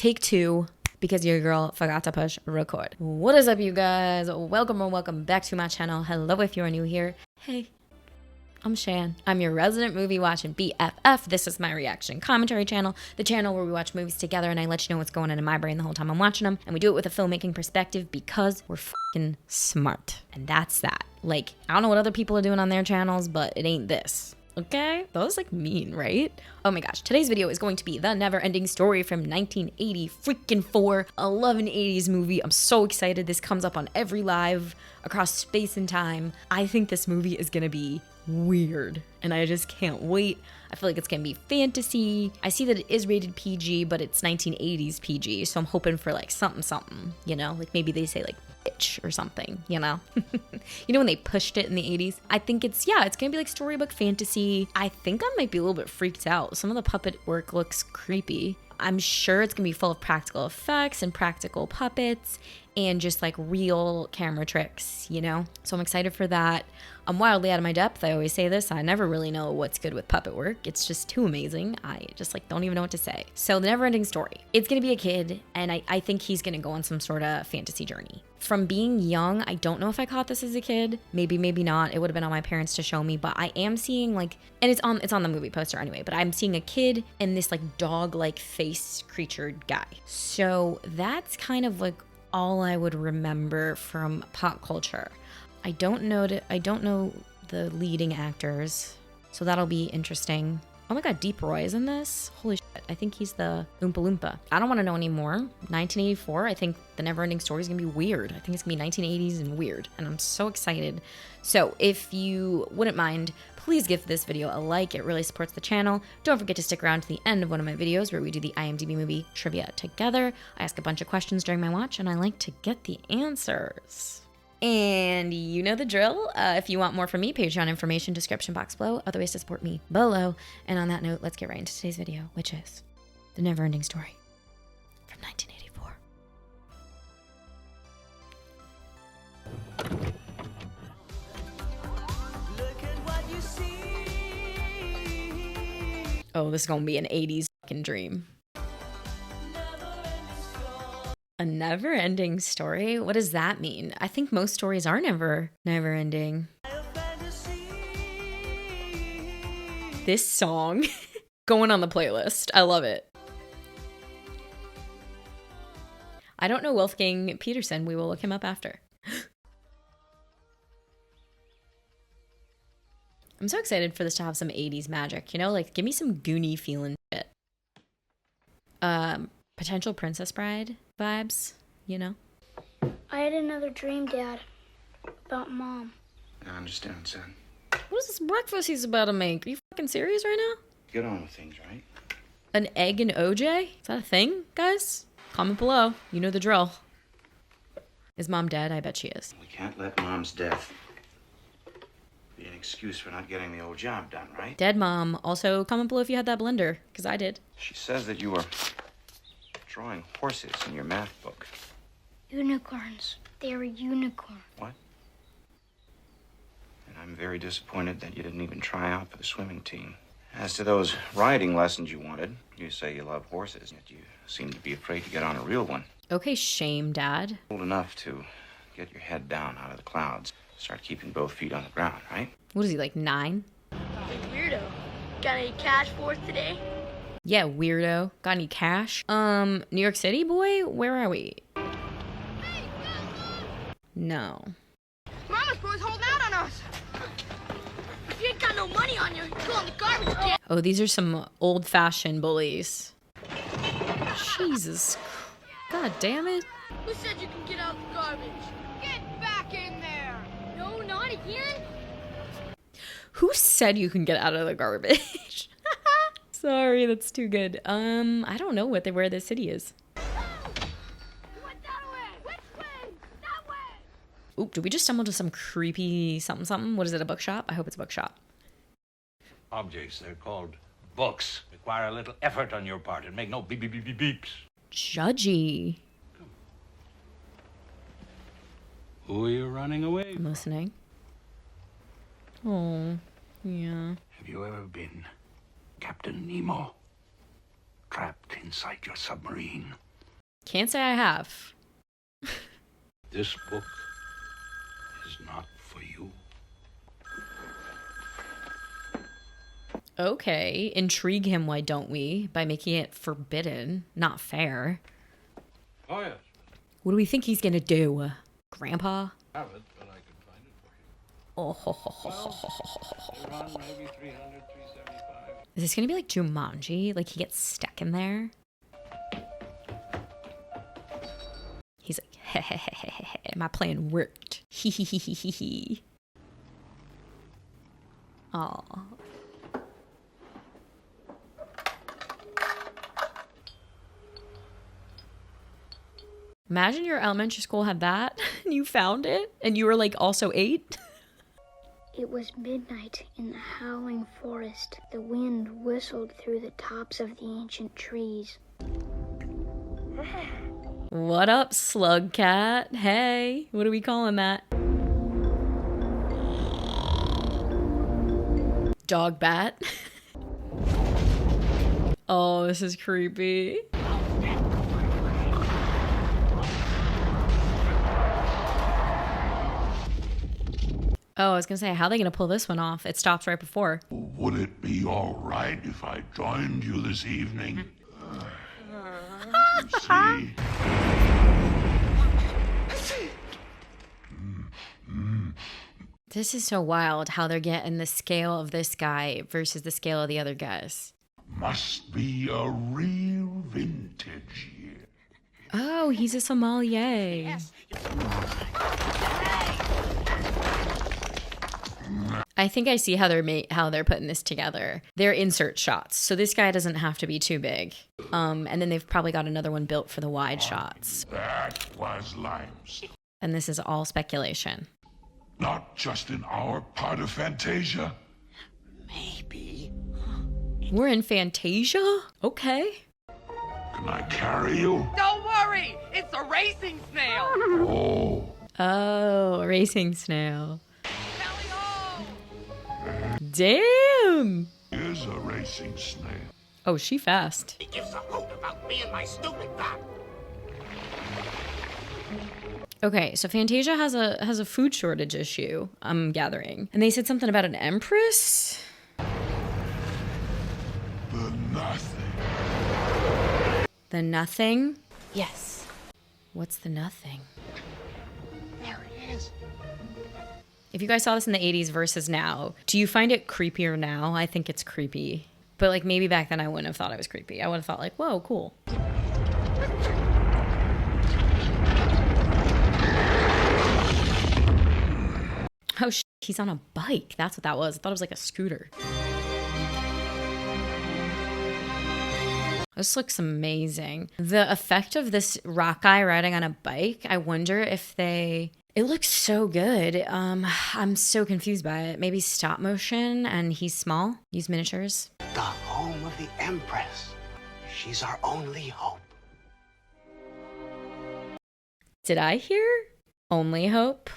Take two, because your girl forgot to push record. What is up, you guys? Welcome or welcome back to my channel. Hello if you are new here. Hey, I'm Shan. I'm your resident movie watching BFF. This is my reaction commentary channel, the channel where we watch movies together and I let you know what's going on in my brain the whole time I'm watching them. And we do it with a filmmaking perspective because we're fucking smart. And that's that. Like, I don't know what other people are doing on their channels, but it ain't this. Okay? That was like mean, right? Oh my gosh. Today's video is going to be The Never-Ending Story from 1980 freaking 4. I love an 80s movie. I'm so excited. This comes up on every live across space and time. I think this movie is gonna be weird and I just can't wait. I feel like it's gonna be fantasy. I see that it is rated PG, but it's 1980s PG, so I'm hoping for like something, you know, like maybe they say like bitch or something, you know. You know when they pushed it in the 80s? I think it's gonna be like storybook fantasy. I think I might be a little bit freaked out. Some of the puppet work looks creepy. I'm sure it's gonna be full of practical effects and practical puppets and just like real camera tricks, you know? So I'm excited for that. I'm wildly out of my depth. I always say this. I never really know what's good with puppet work. It's just too amazing. I just like don't even know what to say. So The Never-Ending Story. It's gonna be a kid and I think he's gonna go on some sort of fantasy journey. From being young, I don't know if I caught this as a kid. Maybe not. It would have been on my parents to show me, but I am seeing like, and it's on the movie poster anyway, but I'm seeing a kid and this like dog-like face creature guy. So that's kind of like all I would remember from pop culture. I don't know the leading actors, so that'll be interesting. Oh my god, Deep Roy is in this? Holy shit, I think he's the Oompa Loompa. I don't want to know anymore. 1984, I think The Never-Ending Story is gonna be weird. I think it's gonna be 1980s and weird, and I'm so excited. So if you wouldn't mind, please give this video a like. It really supports the channel. Don't forget to stick around to the end of one of my videos where we do the IMDb movie trivia together. I ask a bunch of questions during my watch, and I like to get the answers. And you know the drill. If you want more from me, Patreon information, description box below. Other ways to support me below. And on that note, let's get right into today's video, which is The Never-Ending Story from 1984. Oh, this is gonna be an 80s fucking dream. A never-ending story? What does that mean? I think most stories are never-ending. This song going on the playlist. I love it. I don't know Wolfgang Peterson. We will look him up after. I'm so excited for this to have some 80s magic, you know? Like, give me some Goonie feeling shit. Potential Princess Bride vibes, you know? I had another dream, Dad, about Mom. I understand, son. What is this breakfast he's about to make? Are you fucking serious right now? Get on with things, right? An egg and OJ? Is that a thing, guys? Comment below. You know the drill. Is Mom dead? I bet she is. We can't let Mom's death be an excuse for not getting the old job done, right? Dead Mom. Also, comment below if you had that blender, because I did. She says that you were drawing horses in your math book. Unicorns. They were unicorn. What? And I'm very disappointed that you didn't even try out for the swimming team. As to those riding lessons you wanted, you say you love horses, yet you seem to be afraid to get on a real one. Okay, shame, Dad. Old enough to get your head down out of the clouds. Start keeping both feet on the ground, right? What is he, like 9? Weirdo. Got any cash for us today? Yeah, weirdo. Got any cash? New York City, boy? Where are we? No. Mama's boys holding out on us. If you ain't got no money on you, go on the garbage can. Oh, these are some old-fashioned bullies. Jesus. God damn it. Who said you can get out the garbage? Get back in there. No, not again. Who said you can get out of the garbage? Sorry, that's too good. I don't know where this city is. What that way? Which way? That way. Oop, did we just stumble to some creepy something? What is it, a bookshop? I hope it's a bookshop. Objects, they're called books. Require a little effort on your part and make no beep beep beep beep beeps. Judgy. Who are you running away I'm listening. Oh, yeah. Have you ever been Captain Nemo? Trapped inside your submarine, Can't say I have. This book is not for you. Okay, intrigue him, why don't we? By making it forbidden. Not fair. Oh, yes. What do we think he's gonna do? Grandpa? I have it, but I can find it for you. Oh, Around maybe 300, 375. Is this gonna be like Jumanji? Like he gets stuck in there? He's like, my plan worked. Hee hee hee hee hee hee. Aw. Imagine your elementary school had that and you found it and you were like also 8. It was midnight in the howling forest. The wind whistled through the tops of the ancient trees. What up, slug cat? Hey, what are we calling that? Dog bat. Oh, this is creepy. Oh, I was gonna say, how are they gonna pull this one off? It stops right before. Would it be all right if I joined you this evening? You see? This is so wild how they're getting the scale of this guy versus the scale of the other guys. Must be a real vintage year. Oh, he's a sommelier. I think I see how they're putting this together. They're insert shots, so this guy doesn't have to be too big. And then they've probably got another one built for the wide shots. That was limestone. And this is all speculation. Not just in our part of Fantasia. Maybe. We're in Fantasia? Okay. Can I carry you? Don't worry, it's a racing snail. Oh, Oh, a racing snail. Tally-ho! Damn! here's a racing snail. Oh, she fast. He gives a hoot about me and my stupid bat. Okay, so Fantasia has a food shortage issue, I'm gathering. And they said something about an empress? The nothing. The nothing? Yes. What's the nothing? There it is. If you guys saw this in the 80s versus now, do you find it creepier now? I think it's creepy. But like maybe back then I wouldn't have thought it was creepy. I would have thought like, whoa, cool. Oh, he's on a bike. That's what that was. I thought it was like a scooter. This looks amazing. The effect of this rock guy riding on a bike, I wonder if it looks so good. I'm so confused by it. Maybe stop motion and he's small. Use miniatures. The home of the Empress. She's our only hope. Did I hear? Only hope?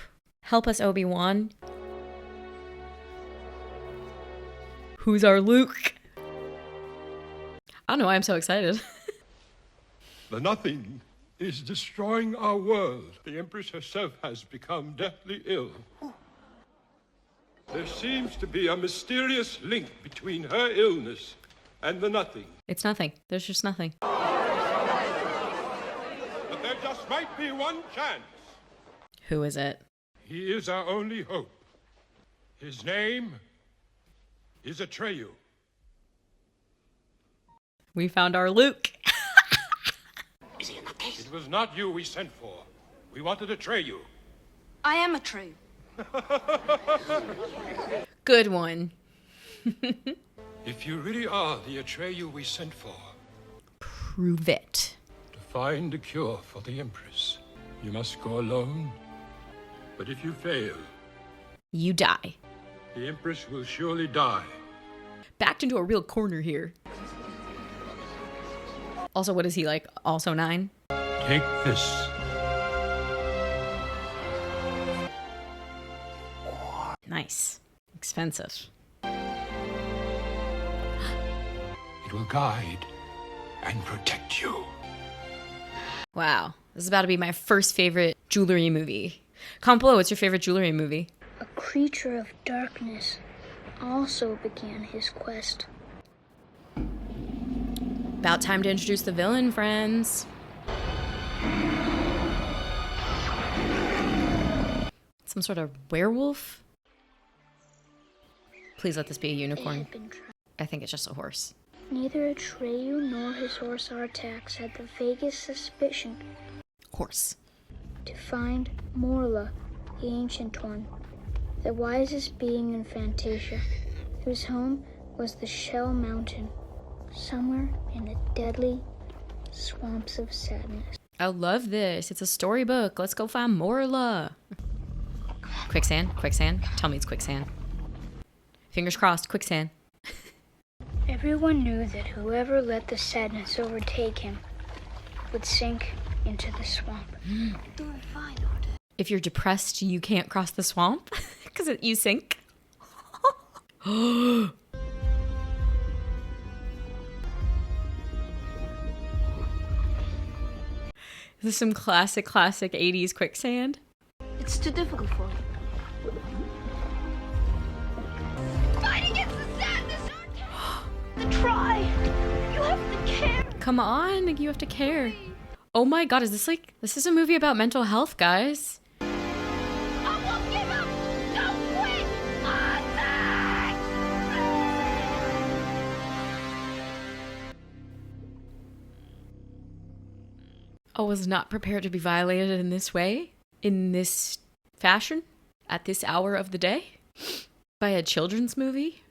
Help us, Obi-Wan. Who's our Luke? I don't know why I'm so excited. The nothing is destroying our world. The Empress herself has become deathly ill. There seems to be a mysterious link between her illness and the nothing. It's nothing. There's just nothing. But there just might be one chance. Who is it? He is our only hope. His name is Atreyu. We found our Luke. Is he in the case? It was not you we sent for. We wanted Atreyu. I am a true. Good one. If you really are the Atreyu we sent for, Prove it. to find a cure for the Empress, you must go alone. But if you fail, You die. the Empress will surely die. Backed into a real corner here. Also, what is he like? Also 9? Take this. Nice. Expensive. It will guide and protect you. Wow. This is about to be my first favorite jewelry movie. Comment below, what's your favorite jewelry movie? A creature of darkness also began his quest. About time to introduce the villain, friends. Some sort of werewolf? Please let this be a unicorn. I think it's just a horse. Neither Atreyu nor his horse Artax had the vaguest suspicion. Horse. To find Morla, the Ancient One, the wisest being in Fantasia, whose home was the Shell Mountain, somewhere in the deadly swamps of sadness. I love this. It's a storybook. Let's go find Morla. Quicksand? Quicksand? Tell me it's quicksand. Fingers crossed, quicksand. Everyone knew that whoever let the sadness overtake him would sink into the swamp. If you're depressed, you can't cross the swamp because you sink. This is some classic 80s quicksand. It's too difficult for me. Fight against the sadness! Try! You have to care! Come on, you have to care. Oh my god, this is a movie about mental health, guys. I won't give up! Don't quit! Attack! I was not prepared to be violated in this way, in this fashion, at this hour of the day, by a children's movie.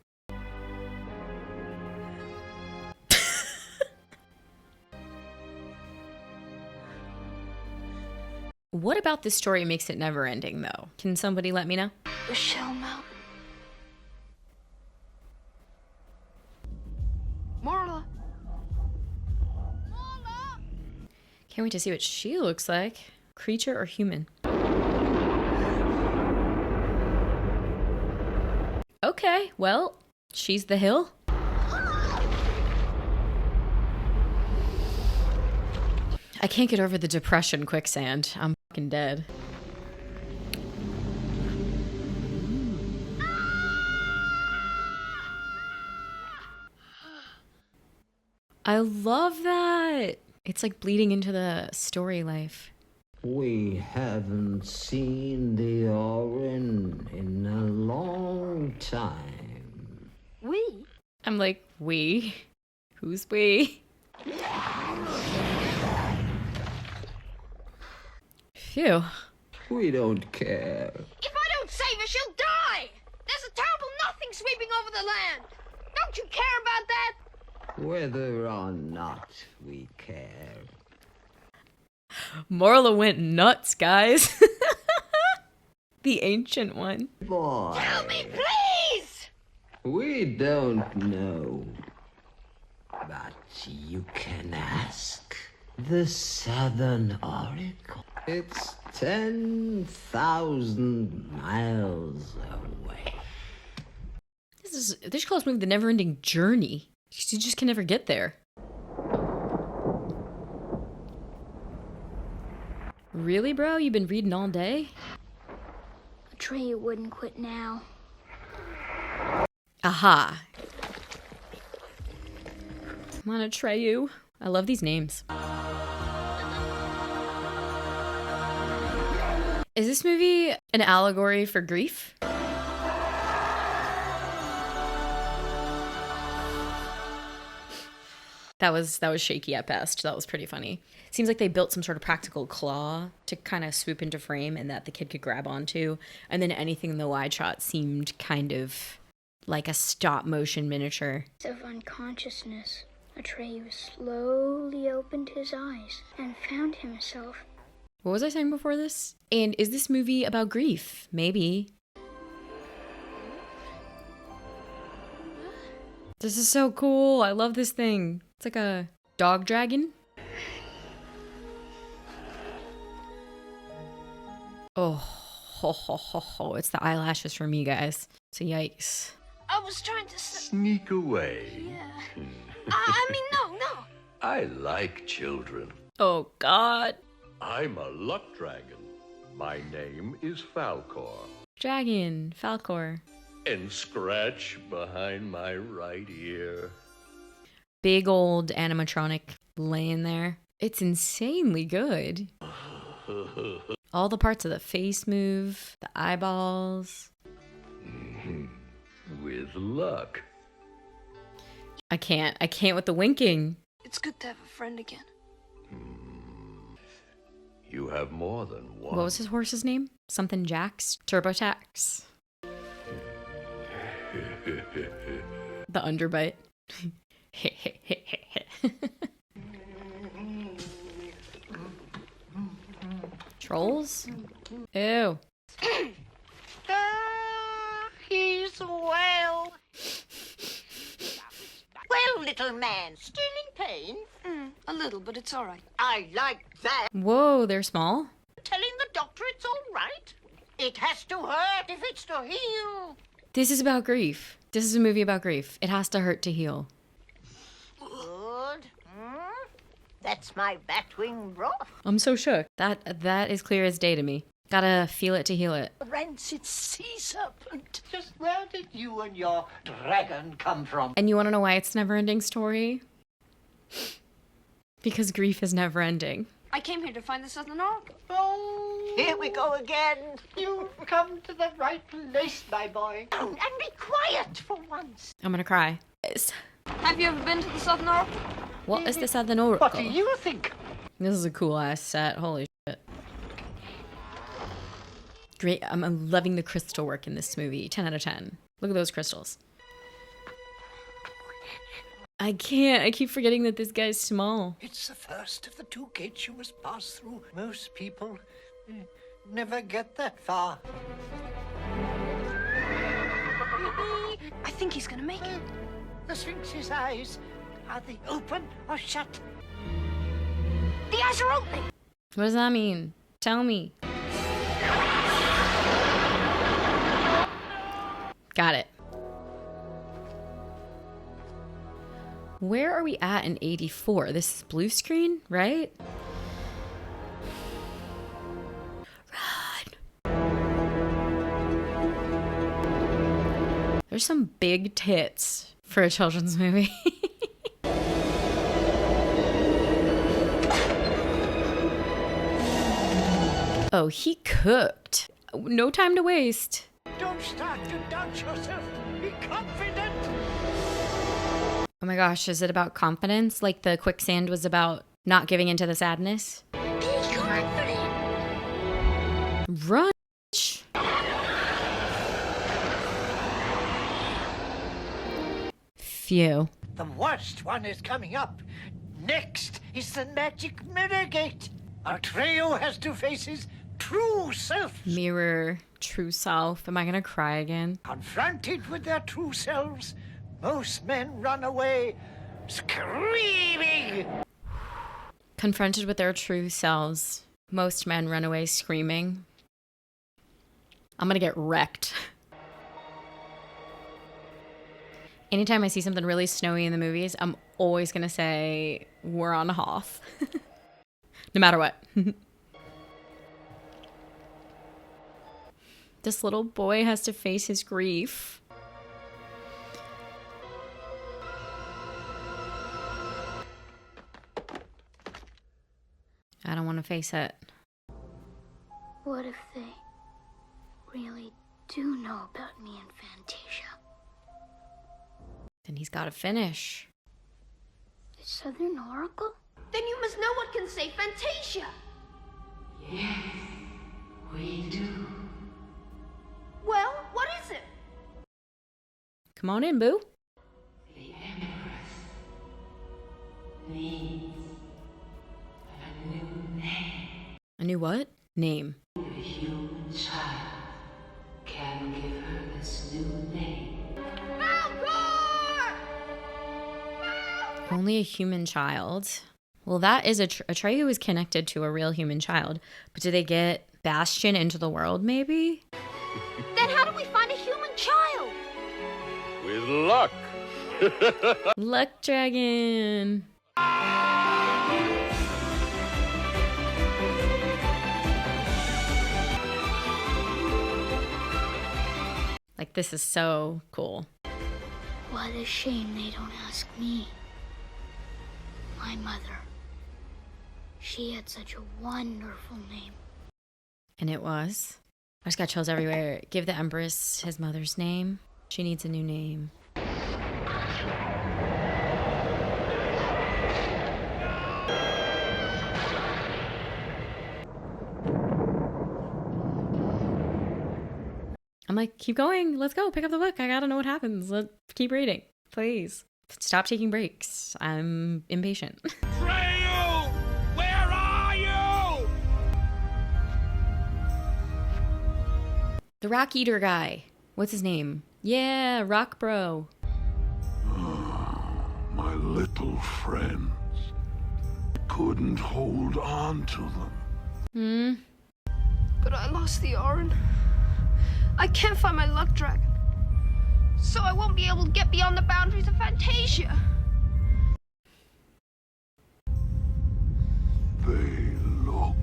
What about this story makes it never ending, though? Can somebody let me know? The Shell Mountain. Marla! Marla! Can't wait to see what she looks like. Creature or human? Okay, well, she's the hill. I can't get over the depression quicksand. I'm fucking dead. I love that. It's like bleeding into the story life. We haven't seen the Orin in a long time. We? I'm like, we? Who's we? Phew. We don't care. If I don't save her, she'll die! There's a terrible nothing sweeping over the land! Don't you care about that? Whether or not we care. Morla went nuts, guys. The Ancient One. Boy, Tell me, please! we don't know. But you can ask the Southern Oracle. It's 10,000 miles away. They should call this movie The Neverending Journey. You just can never get there. Really, bro? You've been reading all day? Atreyu wouldn't quit now. Aha. Come on, Atreyu. I love these names. Is this movie an allegory for grief? That was shaky at best. That was pretty funny. Seems like they built some sort of practical claw to kind of swoop into frame and that the kid could grab onto. And then anything in the wide shot seemed kind of like a stop motion miniature. Of unconsciousness, Atreyu slowly opened his eyes and found himself. What was I saying before this? And is this movie about grief? Maybe. This is so cool. I love this thing. It's like a dog dragon. Oh, ho, ho, ho, ho. It's the eyelashes for me, guys. So yikes. I was trying to Sneak away. Yeah. I mean, no. I like children. Oh, God. I'm a luck dragon. My name is Falcor. Dragon. Falcor. And scratch behind my right ear. Big old animatronic laying there. It's insanely good. All the parts of the face move, the eyeballs. With luck. I can't with the winking. It's good to have a friend again. You have more than one. What was his horse's name? Something Jax? TurboTax. The underbite. Trolls? Ew. He's well. Well, little man, still in pain? A little, but it's all right. I like that. Whoa, they're small? Telling the doctor it's all right. It has to hurt if it's to heal. This is about grief. This is a movie about grief. It has to hurt to heal. Good. That's my batwing broth. I'm so shook. That is clear as day to me. Gotta feel it to heal it. Rancid sea serpent. Just where did you and your dragon come from? And you wanna know why it's never-ending story? Because grief is never ending. I came here to find the Southern Ark. Oh, here we go again. You've come to the right place, my boy. And be quiet for once. I'm gonna cry. Have you ever been to the Southern Ark? What is the Southern Oracle? What do you think? This is a cool ass set. Holy shit. Great. I'm loving the crystal work in this movie. 10 out of 10. Look at those crystals. I can't. I keep forgetting that this guy's small. It's the first of the two gates you must pass through. Most people never get that far. I think he's gonna make it. The Sphinx's eyes, are they open or shut? The eyes are opening. What does that mean? Tell me. Got it. Where are we at in 84? This is blue screen, right? Run! There's some big tits for a children's movie. Oh, he cooked. No time to waste. Don't start to doubt yourself. Be confident. Oh my gosh, is it about confidence? Like the quicksand was about not giving into the sadness? Be confident. Run! Phew. The worst one is coming up. Next is the magic mirror gate. Our trio has to face his true self. Mirror, true self. Am I gonna cry again? Confronted with their true selves, most men run away screaming. Confronted with their true selves, most men run away screaming. I'm gonna get wrecked. Anytime I see something really snowy in the movies, I'm always gonna say, we're on a Hoth. No matter what. This little boy has to face his grief. I don't want to face it. What if they really do know about me and Fantasia? Then he's got to finish. The Southern Oracle? Then you must know what can save Fantasia. Yes, we do. Well, what is it? Come on in, boo. The Empress needs a new name. A new what? Name. A human child can give her this new name. Only a human child. Well, that is Atreyu is connected to a real human child. But do they get Bastion into the world, maybe? Then how do we find a human child? With luck. Luck Dragon. Like, this is so cool. What a shame they don't ask me. My mother. She had such a wonderful name. And it was. I just got chills everywhere. Give the Empress his mother's name. She needs a new name. I'm like, keep going. Let's go. Pick up the book. I gotta know what happens. Let's keep reading. Please. Stop taking breaks. I'm impatient. Trail! Where are you? The rock eater guy. What's his name? Yeah, Rock Bro. My little friends. Couldn't hold on to them. But I lost the Orin. I can't find my luck dragon. So I won't be able to get beyond the boundaries of Fantasia. They look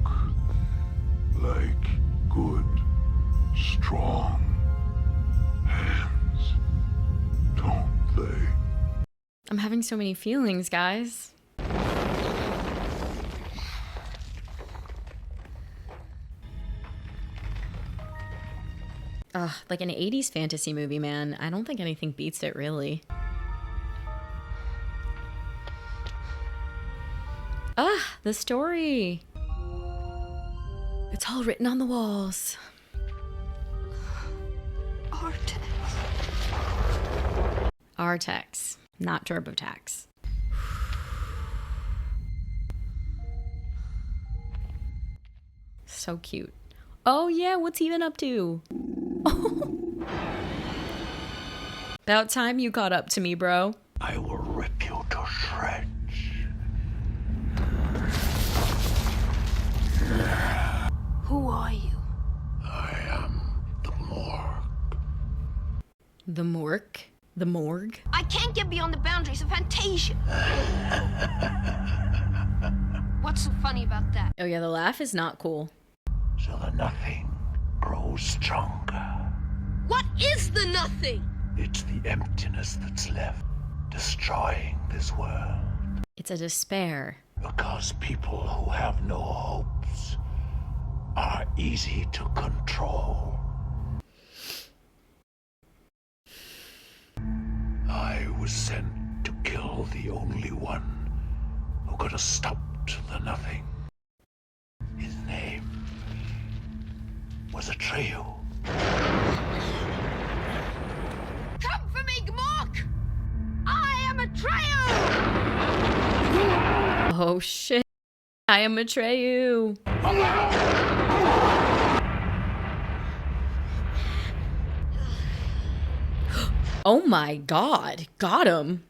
like good, strong hands, don't they? I'm having so many feelings, guys. Like an 80s fantasy movie, man. I don't think anything beats it, really. The story. It's all written on the walls. Artex, not TurboTax. So cute. Oh yeah, what's he been up to? About time you caught up to me, bro. I will rip you to shreds. Who are you? I am the morgue. The morgue? The morgue? I can't get beyond the boundaries of Fantasia. What's so funny about that? Oh yeah, the laugh is not cool. So the nothing grows stronger. What is the nothing? It's the emptiness that's left, destroying this world. It's a despair. Because people who have no hopes are easy to control. I was sent to kill the only one who could have stopped the nothing. His name was Atreyu. Come for me, Gmork! I am Atreyu! Oh shit. I am Atreyu. Oh my god. Got him.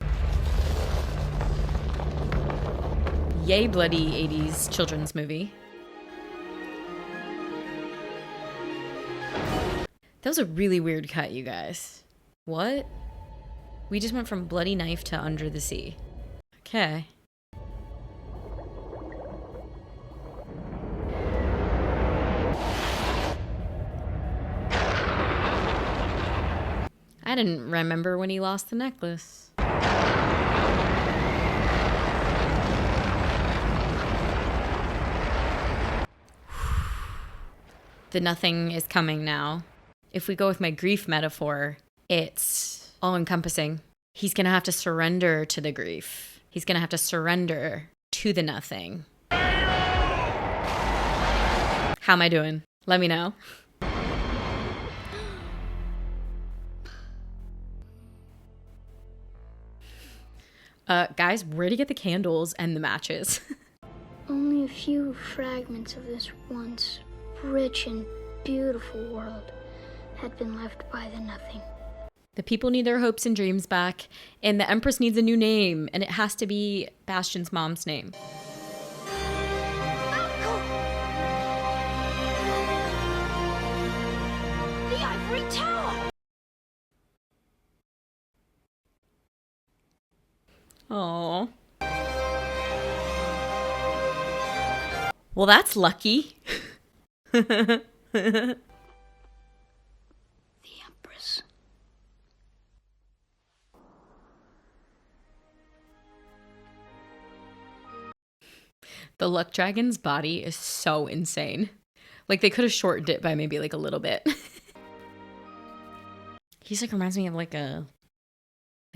Yay, bloody 80s children's movie. That was a really weird cut, you guys. What? We just went from bloody knife to Under the Sea. Okay. I didn't remember when he lost the necklace. The nothing is coming now. If we go with my grief metaphor, it's all-encompassing. He's gonna have to surrender to the grief. He's gonna have to surrender to the nothing. How am I doing? Let me know. Guys, where'd you get the candles and the matches? Only a few fragments of this once rich and beautiful world had been left by the nothing. The people need their hopes and dreams back, and the Empress needs a new name, and it has to be Bastion's mom's name. The Ivory Tower! Aww. Well, that's lucky. The Empress The luck dragon's body is so insane. Like, they could have shortened it by maybe like a little bit. He's like, reminds me of like a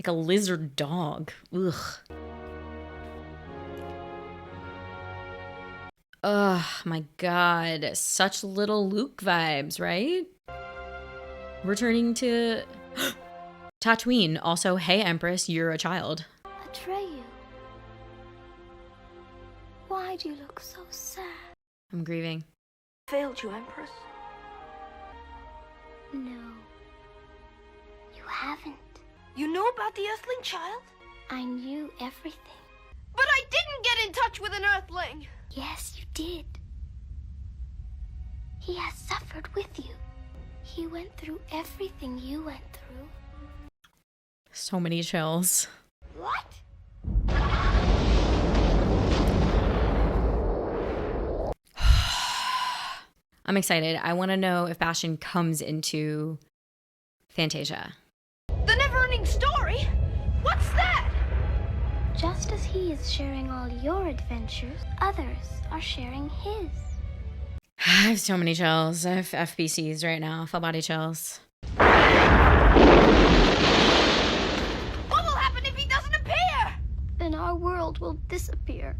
lizard dog. Ugh. Oh my God. Such little Luke vibes, right? Returning to Tatooine. Also, hey Empress, you're a child. Atreyu. Why do you look so sad? I'm grieving. Failed you, Empress? No. You haven't. You knew about the Earthling child? I knew everything. But I didn't get in touch with an Earthling! Yes, you did. He has suffered with you. He went through everything you went through. So many chills. What? I'm excited. I want to know if Bastion comes into Fantasia. The Neverending Story? What's that? Just as he is sharing all your adventures, others are sharing his. I have so many chills. I have FBCs right now. Full body chills. What will happen if he doesn't appear? Then our world will disappear.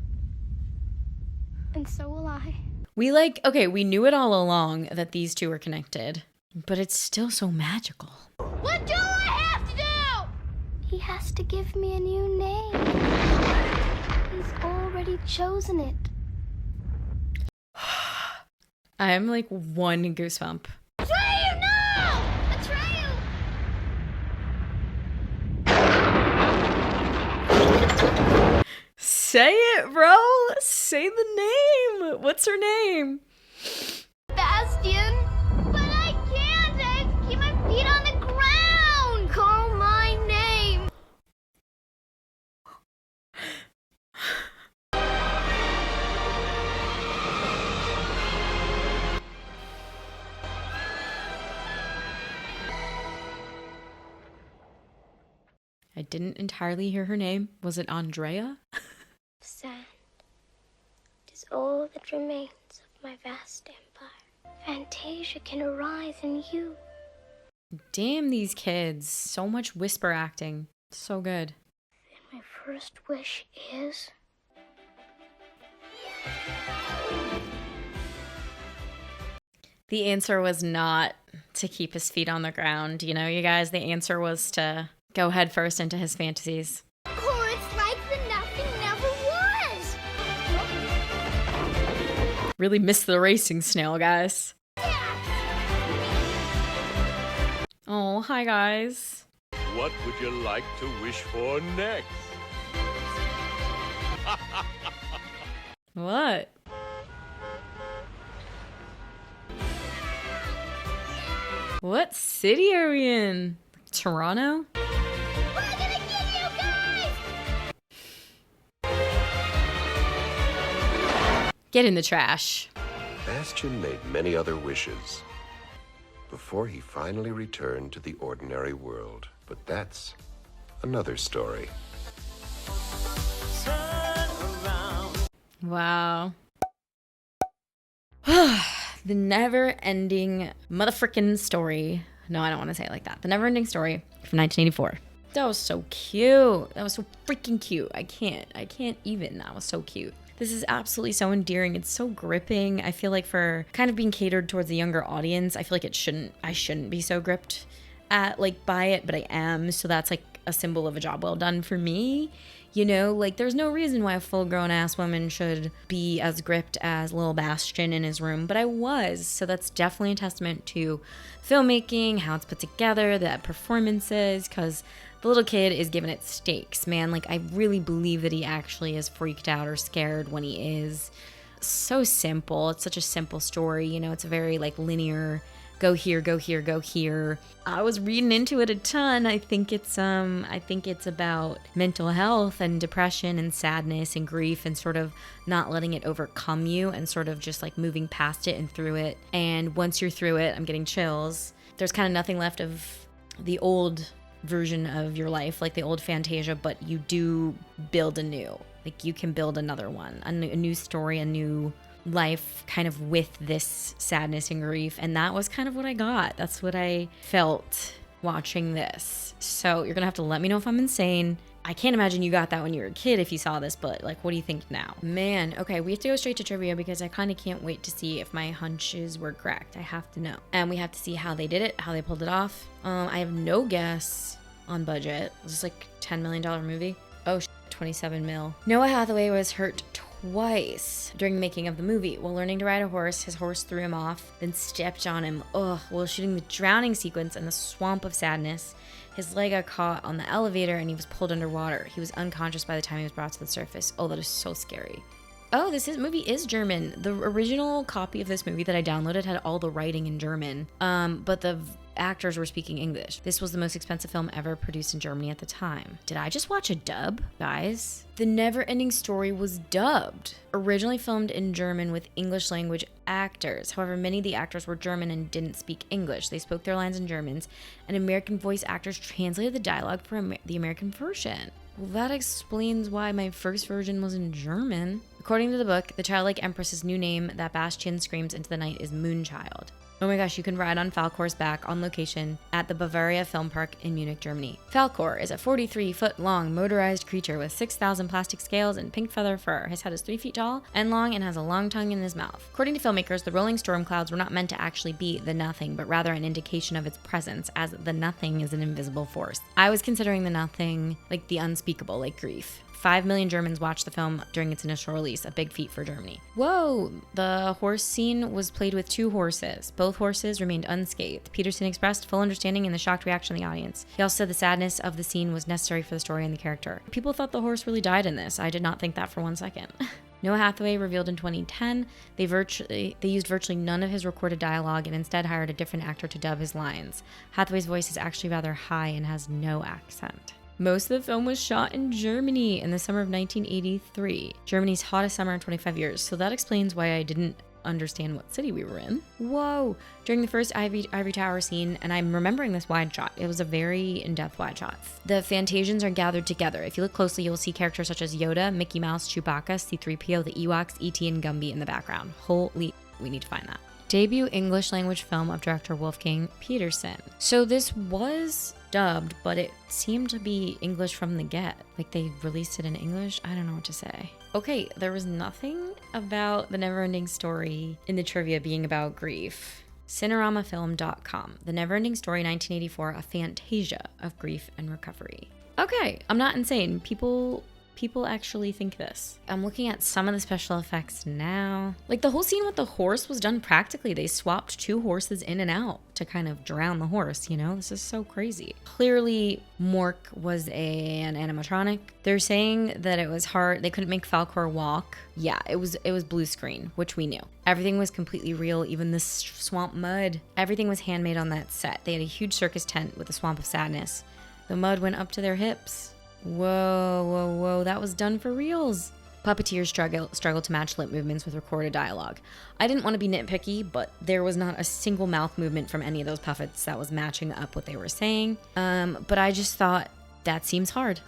And so will I. We we knew it all along that these two were connected, but it's still so magical. What do I have to do? He has to give me a new name. He's already chosen it. I am like one goosebump. Atreyu, no! Atreyu! Say it, bro! Say the name! What's her name? Bastion! But I can't! I have to keep my feet on the ground! Call my name! I didn't entirely hear her name. Was it Andrea? Sand. It is all that remains of my vast empire. Fantasia can arise in you. Damn these kids. So much whisper acting. So good. And my first wish is... The answer was not to keep his feet on the ground. You know, you guys, the answer was to go head first into his fantasies. Or it's like the nothing never was! Really missed the racing snail, guys. Oh, hi, guys. What would you like to wish for next? What? What city are we in? Toronto? We're gonna get you guys! Get in the trash. Bastion made many other wishes before he finally returned to the ordinary world. But that's another story. Wow. The never-ending motherfucking story. No, I don't want to say it like that. The never-ending story from 1984. That was so cute. That was so freaking cute. I can't even. That was so cute. This is absolutely so endearing. It's so gripping. I feel like for kind of being catered towards the younger audience, I feel like I shouldn't be so gripped by it, but I am. So that's like a symbol of a job well done for me. You know, like there's no reason why a full grown ass woman should be as gripped as Lil Bastion in his room, but I was. So that's definitely a testament to filmmaking, how it's put together, the performances, because the little kid is giving it stakes, man. Like I really believe that he actually is freaked out or scared when he is. So simple. It's such a simple story, you know, it's a very like linear go here, go here, go here. I was reading into it a ton. I think it's about mental health and depression and sadness and grief and sort of not letting it overcome you and sort of just like moving past it and through it. And once you're through it, I'm getting chills. There's kind of nothing left of the old version of your life, like the old Fantasia, but you do build anew. Like, you can build another one, a new story, a new life kind of with this sadness and grief. And that was kind of what I got. That's what I felt watching this. So you're gonna have to let me know if I'm insane. I can't imagine you got that when you were a kid if you saw this, but like, what do you think now? Man, okay, we have to go straight to trivia because I kind of can't wait to see if my hunches were correct. I have to know. And we have to see how they did it, how they pulled it off. I have no guess on budget. Was this like $10 million movie? Oh, 27 mil. Noah Hathaway was hurt twice during the making of the movie. While learning to ride a horse, his horse threw him off, then stepped on him. While shooting the drowning sequence in the swamp of sadness, his leg got caught on the elevator and he was pulled underwater. He was unconscious by the time he was brought to the surface. Oh, that is so scary. Oh, movie is German. The original copy of this movie that I downloaded had all the writing in German, but the actors were speaking English. This was the most expensive film ever produced in Germany at the time. Did I just watch a dub, guys? The Neverending Story was dubbed. Originally filmed in German with English language actors. However, many of the actors were German and didn't speak English. They spoke their lines in German, and American voice actors translated the dialogue for the American version. Well, that explains why my first version was in German. According to the book, the childlike empress's new name that Bastian screams into the night is Moonchild. Oh my gosh, you can ride on Falkor's back on location at the Bavaria Film Park in Munich, Germany. Falkor is a 43-foot-long motorized creature with 6,000 plastic scales and pink feather fur. His head is 3 feet tall and long and has a long tongue in his mouth. According to filmmakers, the rolling storm clouds were not meant to actually be the Nothing, but rather an indication of its presence, as the Nothing is an invisible force. I was considering the Nothing like the unspeakable, like grief. 5 million Germans watched the film during its initial release, a big feat for Germany. Whoa! The horse scene was played with 2 horses. Both horses remained unscathed. Peterson expressed full understanding in the shocked reaction of the audience. He also said the sadness of the scene was necessary for the story and the character. People thought the horse really died in this. I did not think that for 1 second. Noah Hathaway revealed in 2010 they used virtually none of his recorded dialogue and instead hired a different actor to dub his lines. Hathaway's voice is actually rather high and has no accent. Most of the film was shot in Germany in the summer of 1983, Germany's hottest summer in 25 years, so that explains why I didn't understand what city we were in. Whoa! During the first Ivory Tower scene, and I'm remembering this wide shot, it was a very in-depth wide shot. The Fantasians are gathered together. If you look closely, you'll see characters such as Yoda, Mickey Mouse, Chewbacca, C-3PO, the Ewoks, E.T., and Gumby in the background. Holy, we need to find that. Debut English language film of director Wolfgang Petersen. So this was dubbed, but it seemed to be English from the get. Like they released it in English. I don't know what to say. Okay, there was nothing about the Neverending Story in the trivia being about grief. Cineramafilm.com. The Neverending Story 1984, a fantasia of grief and recovery. Okay, I'm not insane. People actually think this. I'm looking at some of the special effects now. Like the whole scene with the horse was done practically. They swapped 2 horses in and out to kind of drown the horse, you know? This is so crazy. Clearly, Mork was an animatronic. They're saying that it was hard. They couldn't make Falkor walk. Yeah, it was blue screen, which we knew. Everything was completely real, even the swamp mud. Everything was handmade on that set. They had a huge circus tent with a swamp of sadness. The mud went up to their hips. Whoa, that was done for reals. Puppeteers struggled to match lip movements with recorded dialogue. I didn't want to be nitpicky, but there was not a single mouth movement from any of those puppets that was matching up what they were saying. But I just thought, that seems hard.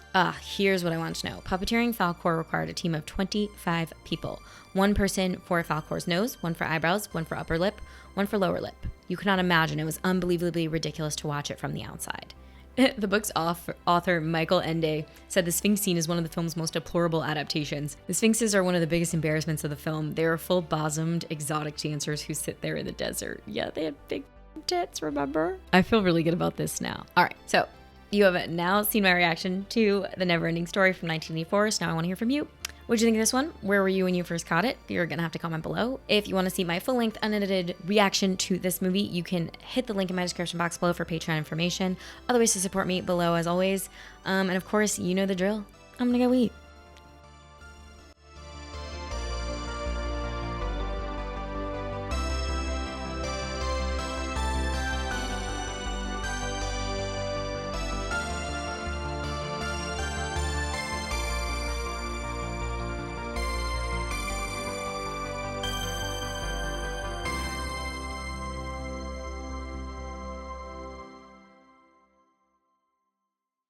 Here's what I want to know. Puppeteering Falkor required a team of 25 people. 1 person for Falkor's nose, 1 for eyebrows, 1 for upper lip, 1 for lower lip. You cannot imagine. It was unbelievably ridiculous to watch it from the outside. The book's author, Michael Ende, said the Sphinx scene is one of the film's most deplorable adaptations. The Sphinxes are one of the biggest embarrassments of the film. They are full-bosomed, exotic dancers who sit there in the desert. Yeah, they had big tits, remember? I feel really good about this now. All right, so you have now seen my reaction to The Neverending Story from 1984, so now I want to hear from you. What did you think of this one? Where were you when you first caught it? You're gonna have to comment below. If you want to see my full-length, unedited reaction to this movie, you can hit the link in my description box below for Patreon information. Other ways to support me below, as always. And of course, you know the drill. I'm gonna go eat.